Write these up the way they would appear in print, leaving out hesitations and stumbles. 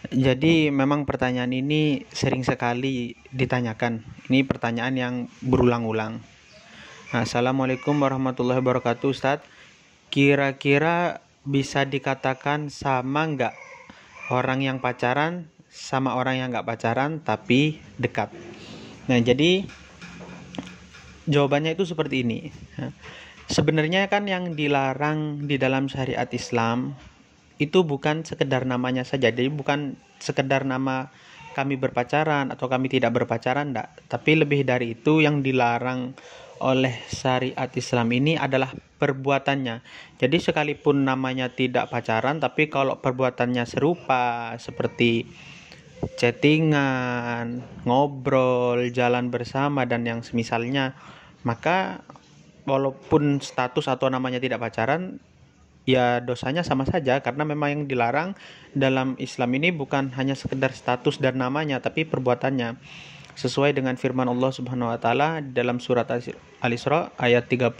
Jadi memang pertanyaan ini sering sekali ditanyakan. Ini pertanyaan yang berulang-ulang. Nah, Assalamualaikum warahmatullahi wabarakatuh, Ustadz. Kira-kira bisa dikatakan sama nggak orang yang pacaran sama orang yang nggak pacaran tapi dekat? Nah, jadi jawabannya itu seperti ini. Sebenarnya kan yang dilarang di dalam syariat Islam itu bukan sekedar namanya saja. Jadi bukan sekedar nama kami berpacaran atau kami tidak berpacaran, enggak. Tapi lebih dari itu, yang dilarang oleh syariat Islam ini adalah perbuatannya. Jadi sekalipun namanya tidak pacaran, tapi kalau perbuatannya serupa seperti chattingan, ngobrol, jalan bersama dan yang semisalnya, maka walaupun status atau namanya tidak pacaran, ya dosanya sama saja, karena memang yang dilarang dalam Islam ini bukan hanya sekedar status dan namanya, tapi perbuatannya. Sesuai dengan firman Allah Subhanahu wa taala dalam surat Al-Isra ayat 32,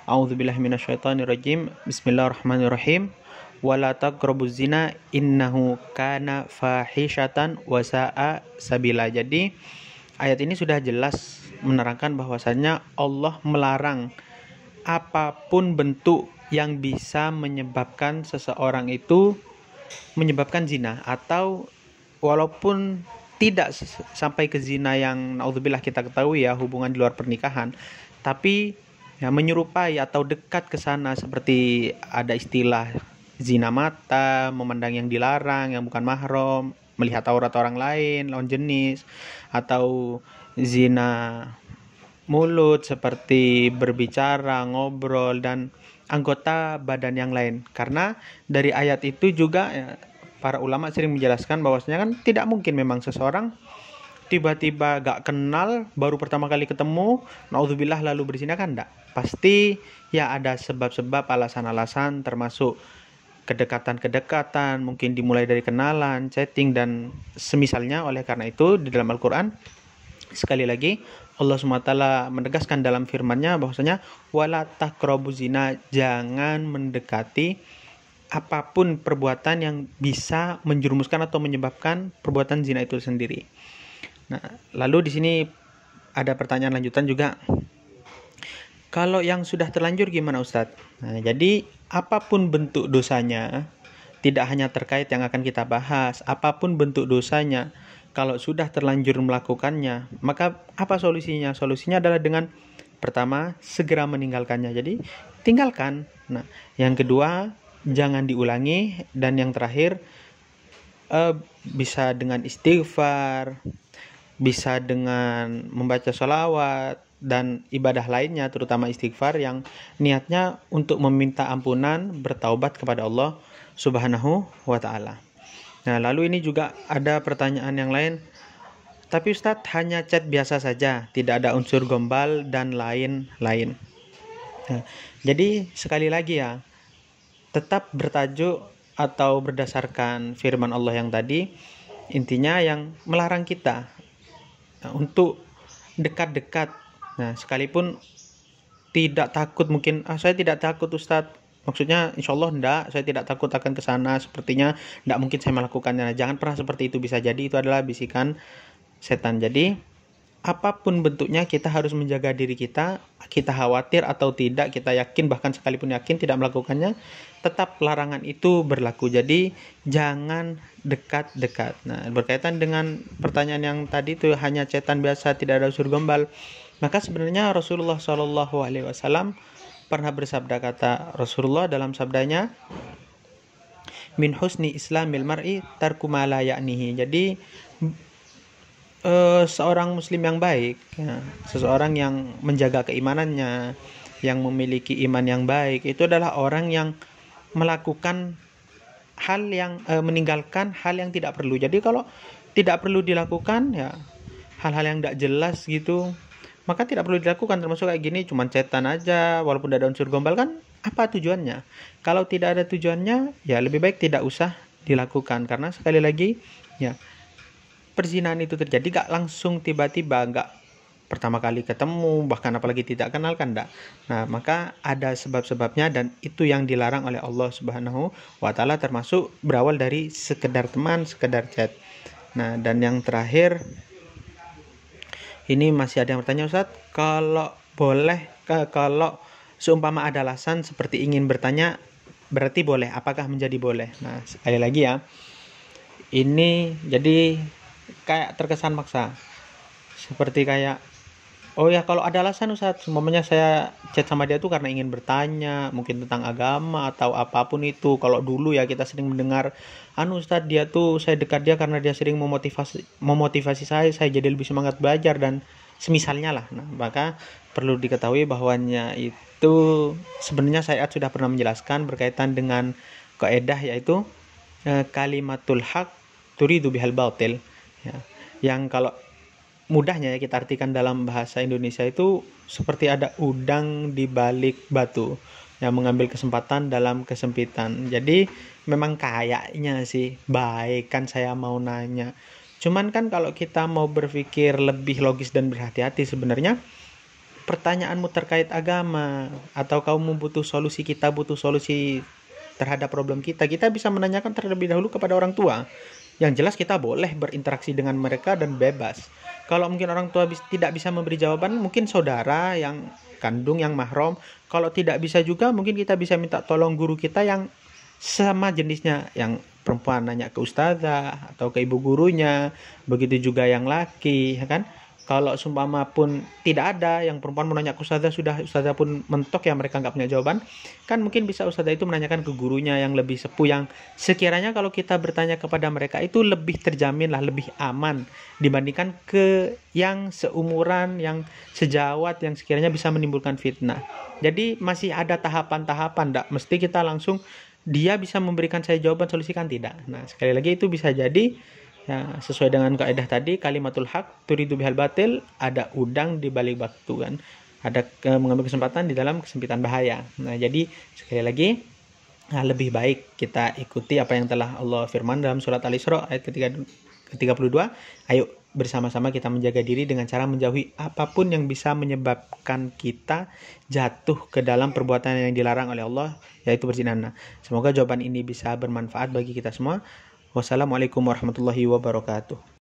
A'udzubillahi minasyaitonirrajim. Bismillahirrahmanirrahim. Wala taqrabuz zina innahu kana fahishatan wa sa'a sabila. Jadi ayat ini sudah jelas menerangkan bahwasanya Allah melarang apapun bentuk yang bisa menyebabkan seseorang itu menyebabkan zina, atau walaupun tidak sampai ke zina yang naudzubillah kita ketahui ya, hubungan di luar pernikahan, tapi ya menyerupai atau dekat ke sana, seperti ada istilah zina mata, memandang yang dilarang yang bukan mahram, melihat aurat orang lain lawan jenis, atau zina mulut seperti berbicara, ngobrol, dan anggota badan yang lain. Karena dari ayat itu juga ya, para ulama sering menjelaskan bahwasanya kan tidak mungkin memang seseorang tiba-tiba gak kenal, baru pertama kali ketemu, naudzubillah lalu berzina, kan enggak. Pasti ya ada sebab-sebab, alasan-alasan, termasuk kedekatan-kedekatan, mungkin dimulai dari kenalan, chatting, dan semisalnya. Oleh karena itu di dalam Al-Quran, sekali lagi Allah SWT menegaskan dalam firman-Nya bahwasanya wala taqrabuz zina, jangan mendekati apapun perbuatan yang bisa menjerumuskan atau menyebabkan perbuatan zina itu sendiri. Nah, lalu di sini ada pertanyaan lanjutan juga. Kalau yang sudah terlanjur gimana, Ustadz? Nah, jadi apapun bentuk dosanya, tidak hanya terkait yang akan kita bahas, apapun bentuk dosanya, kalau sudah terlanjur melakukannya, maka apa solusinya? Solusinya adalah dengan pertama, segera meninggalkannya. Jadi tinggalkan. Nah, yang kedua, jangan diulangi, dan yang terakhir, bisa dengan istighfar, bisa dengan membaca sholawat dan ibadah lainnya, terutama istighfar yang niatnya untuk meminta ampunan, bertaubat kepada Allah Subhanahu wa ta'ala. Nah, lalu ini juga ada pertanyaan yang lain. Tapi Ustadz, hanya chat biasa saja, tidak ada unsur gombal dan lain-lain. Nah, jadi sekali lagi ya, tetap bertajuk atau berdasarkan firman Allah yang tadi, intinya yang melarang kita untuk dekat-dekat. Nah, sekalipun tidak takut, mungkin saya tidak takut Ustadz, maksudnya insya Allah enggak, saya tidak takut akan ke sana, sepertinya enggak mungkin saya melakukannya. Nah, jangan pernah seperti itu, bisa jadi itu adalah bisikan setan. Jadi apapun bentuknya, kita harus menjaga diri kita. Kita khawatir atau tidak, kita yakin, bahkan sekalipun yakin tidak melakukannya, tetap larangan itu berlaku. Jadi jangan dekat-dekat. Nah, berkaitan dengan pertanyaan yang tadi itu, hanya cetan biasa, tidak ada unsur gombal, maka sebenarnya Rasulullah SAW pernah bersabda, kata Rasulullah dalam sabdanya, min husni islamil mar'i tarku ma la ya'nihi. Jadi seorang muslim yang baik ya, seseorang yang menjaga keimanannya, yang memiliki iman yang baik, itu adalah orang yang melakukan hal yang meninggalkan hal yang tidak perlu. Jadi kalau tidak perlu dilakukan ya, hal-hal yang tidak jelas gitu, maka tidak perlu dilakukan. Termasuk kayak gini, cuman cetan aja walaupun tidak ada unsur gombal, kan apa tujuannya? Kalau tidak ada tujuannya, ya lebih baik tidak usah dilakukan. Karena sekali lagi ya, perzinahan itu terjadi gak langsung tiba-tiba, gak pertama kali ketemu, bahkan apalagi tidak kenal kan enggak. Nah, maka ada sebab-sebabnya dan itu yang dilarang oleh Allah Subhanahu wa taala, termasuk berawal dari sekedar teman, sekedar chat. Nah, dan yang terakhir ini masih ada yang bertanya, Ustadz, kalau boleh kalau seumpama ada alasan seperti ingin bertanya berarti boleh, apakah menjadi boleh? Nah, sekali lagi ya. Ini jadi kayak terkesan maksa. Seperti kayak, oh ya kalau ada alasan Ustadz, semuanya saya chat sama dia tuh karena ingin bertanya, mungkin tentang agama atau apapun itu. Kalau dulu ya kita sering mendengar, Ustadz dia tuh saya dekat dia karena dia sering memotivasi saya jadi lebih semangat belajar dan semisalnya lah. Nah, maka perlu diketahui bahwanya itu sebenarnya saya sudah pernah menjelaskan berkaitan dengan kaidah, yaitu kalimatul haq turidu bihal batil. Ya. Yang kalau mudahnya ya kita artikan dalam bahasa Indonesia itu seperti ada udang di balik batu yang mengambil kesempatan dalam kesempitan. Jadi memang kayaknya sih baik kan saya mau nanya. Cuman kan kalau kita mau berpikir lebih logis dan berhati-hati, sebenarnya pertanyaanmu terkait agama atau kamu butuh solusi, kita butuh solusi terhadap problem kita bisa menanyakan terlebih dahulu kepada orang tua. Yang jelas kita boleh berinteraksi dengan mereka dan bebas. Kalau mungkin orang tua tidak bisa memberi jawaban, mungkin saudara yang kandung, yang mahram. Kalau tidak bisa juga, mungkin kita bisa minta tolong guru kita yang sama jenisnya, yang perempuan nanya ke ustazah atau ke ibu gurunya, begitu juga yang laki, ya kan? Kalau seumpama pun tidak ada yang perempuan menanya ke ustazah, sudah ustazah pun mentok ya mereka nggak punya jawaban, kan mungkin bisa ustazah itu menanyakan ke gurunya yang lebih sepuh, yang sekiranya kalau kita bertanya kepada mereka itu lebih terjamin lah, lebih aman dibandingkan ke yang seumuran, yang sejawat, yang sekiranya bisa menimbulkan fitnah. Jadi masih ada tahapan-tahapan, nggak mesti kita langsung dia bisa memberikan saya jawaban solusi, kan tidak. Nah, sekali lagi itu bisa jadi ya, sesuai dengan kaidah tadi, kalimatul haq turidu bihal batil, ada udang di balik batu kan. Ada mengambil kesempatan di dalam kesempitan bahaya. Nah, jadi sekali lagi, lebih baik kita ikuti apa yang telah Allah firman dalam surat Al-Isra ayat ke-32. Ayo bersama-sama kita menjaga diri dengan cara menjauhi apapun yang bisa menyebabkan kita jatuh ke dalam perbuatan yang dilarang oleh Allah, yaitu berzina. Semoga jawaban ini bisa bermanfaat bagi kita semua. Wassalamualaikum warahmatullahi wabarakatuh.